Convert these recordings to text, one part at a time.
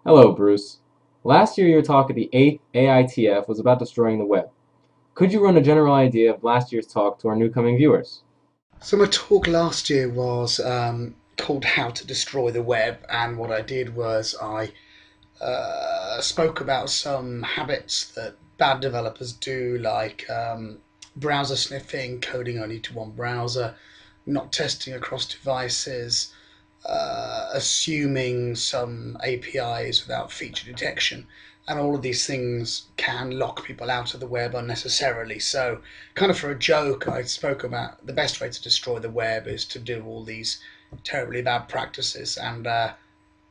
Hello, Bruce. Last year, your talk at the 8th AITF was about destroying the web. Could you run a general idea of last year's talk to our newcoming viewers? So my talk last year was called "How to Destroy the Web," and what I did was I spoke about some habits that bad developers do, like browser sniffing, coding only to one browser, not testing across devices, assuming some APIs without feature detection. And all of these things can lock people out of the web unnecessarily. So, kind of for a joke, I spoke about the best way to destroy the web is to do all these terribly bad practices, and that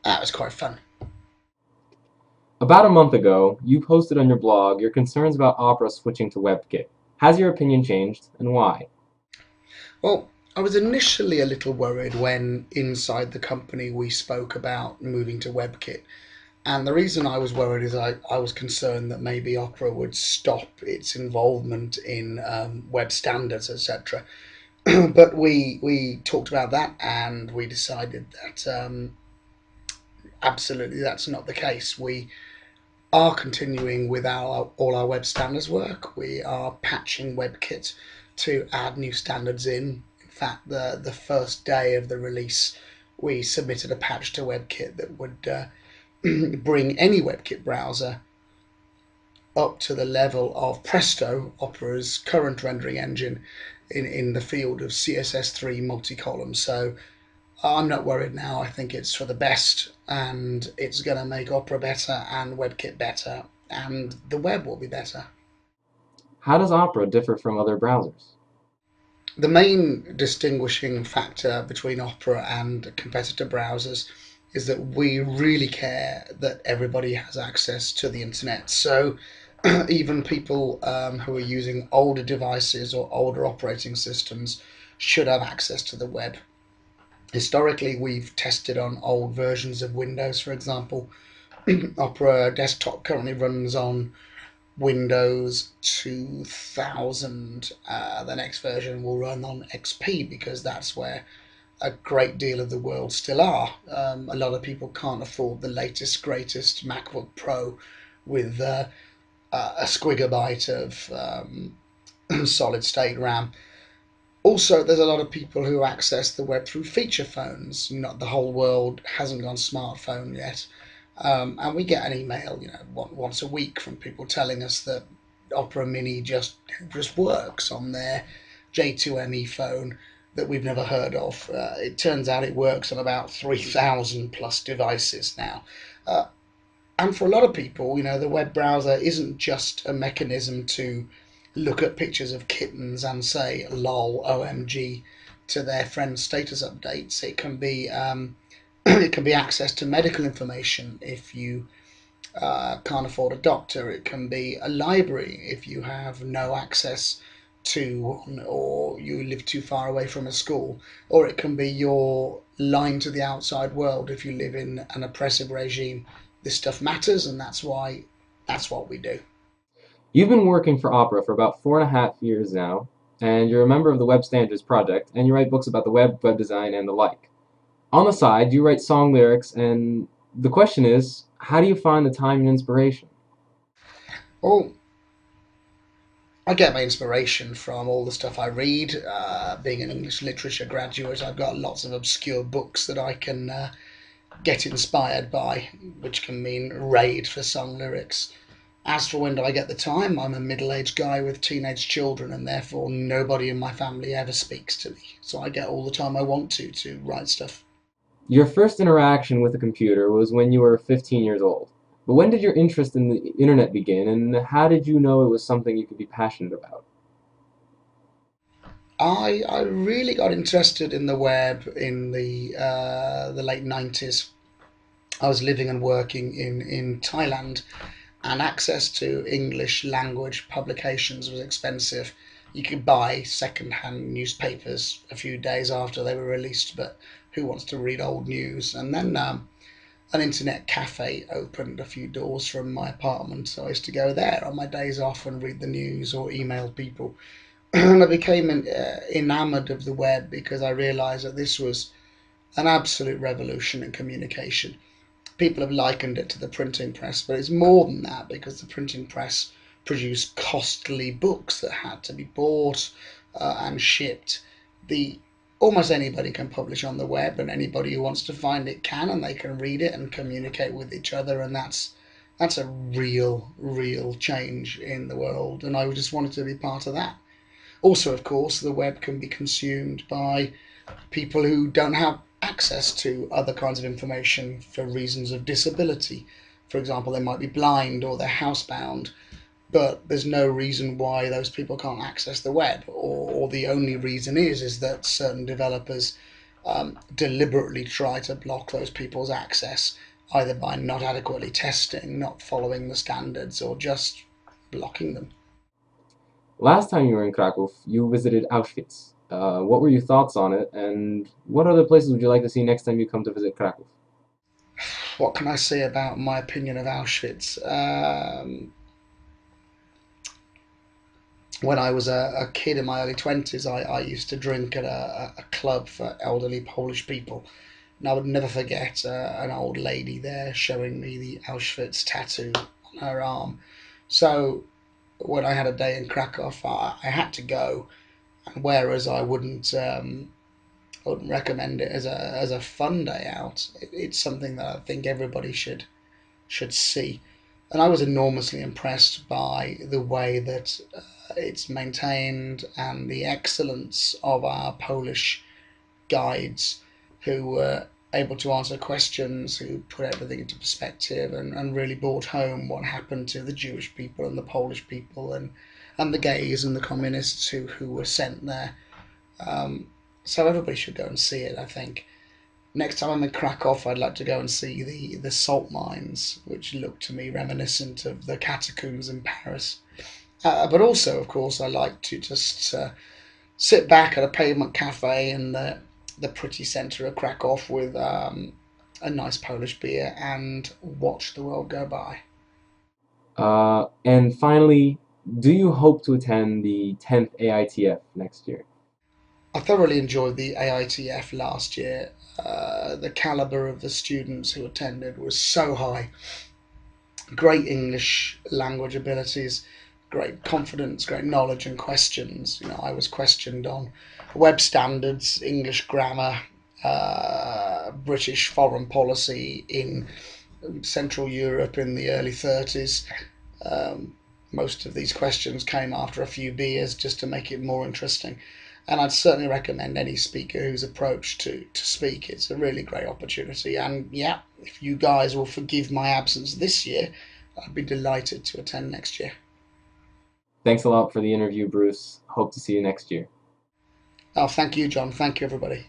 was quite fun. About a month ago, you posted on your blog your concerns about Opera switching to WebKit. Has your opinion changed, and why? Well, I was initially a little worried when inside the company we spoke about moving to WebKit. And the reason I was worried is I was concerned that maybe Opera would stop its involvement in web standards, etc. But we talked about that and we decided that absolutely that's not the case. We are continuing with all our web standards work. We are patching WebKit to add new standards in. In fact, the first day of the release, we submitted a patch to WebKit that would bring any WebKit browser up to the level of Presto, Opera's current rendering engine, in the field of CSS3 multi-column. So I'm not worried now. I think it's for the best, and it's going to make Opera better and WebKit better, and the web will be better. How does Opera differ from other browsers? The main distinguishing factor between Opera and competitor browsers is that we really care that everybody has access to the internet. So even people who are using older devices or older operating systems should have access to the web. Historically, we've tested on old versions of Windows, for example. Opera Desktop currently runs on Windows 2000. The next version will run on XP because that's where a great deal of the world still are. A lot of people can't afford the latest, greatest MacBook Pro with a squigabyte of solid state RAM. Also, there's a lot of people who access the web through feature phones. Not the whole world hasn't gone smartphone yet, and we get an email, once a week from people telling us that Opera Mini just works on their J2ME phone that we've never heard of. It turns out it works on about 3,000 plus devices now. Uh, and for a lot of people, the web browser isn't just a mechanism to look at pictures of kittens and say "lol," "OMG" to their friends' status updates. It can be it can be access to medical information if you can't afford a doctor. It can be a library if you have no access to one or you live too far away from a school. Or it can be your line to the outside world if you live in an oppressive regime. This stuff matters, and that's what we do. You've been working for Opera for about 4.5 years now, and you're a member of the Web Standards Project, and you write books about the web design, and the like. On the side, you write song lyrics, and the question is, how do you find the time and inspiration? Well, I get my inspiration from all the stuff I read. Being an English literature graduate, I've got lots of obscure books that I can get inspired by, which can mean read for song lyrics. As for when do I get the time, I'm a middle aged guy with teenage children, and therefore nobody in my family ever speaks to me. So I get all the time I want to write stuff. Your first interaction with a computer was when you were 15 years old. But when did your interest in the internet begin, and how did you know it was something you could be passionate about? I really got interested in the web in the late 90s. I was living and working in Thailand, and access to English language publications was expensive. You could buy second-hand newspapers a few days after they were released, but who wants to read old news? And then an internet cafe opened a few doors from my apartment, so I used to go there on my days off and read the news or email people. And I became enamored of the web because I realized that this was an absolute revolution in communication. people have likened it to the printing press, but it's more than that, because the printing press produced costly books that had to be bought and shipped. The Almost anybody can publish on the web, and anybody who wants to find it can, and they can read it and communicate with each other, and that's a real change in the world, and I just wanted to be part of that. Also, of course, the web can be consumed by people who don't have access to other kinds of information for reasons of disability. For example, they might be blind or they're housebound, but there's no reason why those people can't access the web, or the only reason is that certain developers deliberately try to block those people's access, either by not adequately testing, not following the standards, or just blocking them. Last time you were in Krakow, you visited Auschwitz. What were your thoughts on it, and what other places would you like to see next time you come to visit Krakow? What can I say about my opinion of Auschwitz? When I was a kid in my early 20s, I used to drink at a club for elderly Polish people. And I would never forget an old lady there showing me the Auschwitz tattoo on her arm. So when I had a day in Krakow, I had to go. And whereas I wouldn't recommend it as a fun day out, it's something that I think everybody should see. And I was enormously impressed by the way that it's maintained, and the excellence of our Polish guides, who were able to answer questions, who put everything into perspective, and really brought home what happened to the Jewish people and the Polish people, and the gays and the communists who were sent there. So everybody should go and see it, I think. Next time I'm in Krakow, I'd like to go and see the salt mines, which look to me reminiscent of the catacombs in Paris. But also, of course, I like to just sit back at a pavement cafe in the pretty centre of Krakow with a nice Polish beer and watch the world go by. And finally, do you hope to attend the 10th AITF next year? I thoroughly enjoyed the AITF last year. The calibre of the students who attended was so high. Great English language abilities, great confidence, great knowledge and questions. I was questioned on web standards, English grammar, British foreign policy in Central Europe in the early 30s. Most of these questions came after a few beers just to make it more interesting. And I'd certainly recommend any speaker who's approached to speak. It's a really great opportunity. And yeah, if you guys will forgive my absence this year, I'd be delighted to attend next year. Thanks a lot for the interview, Bruce. Hope to see you next year. Oh, thank you, John. Thank you, everybody.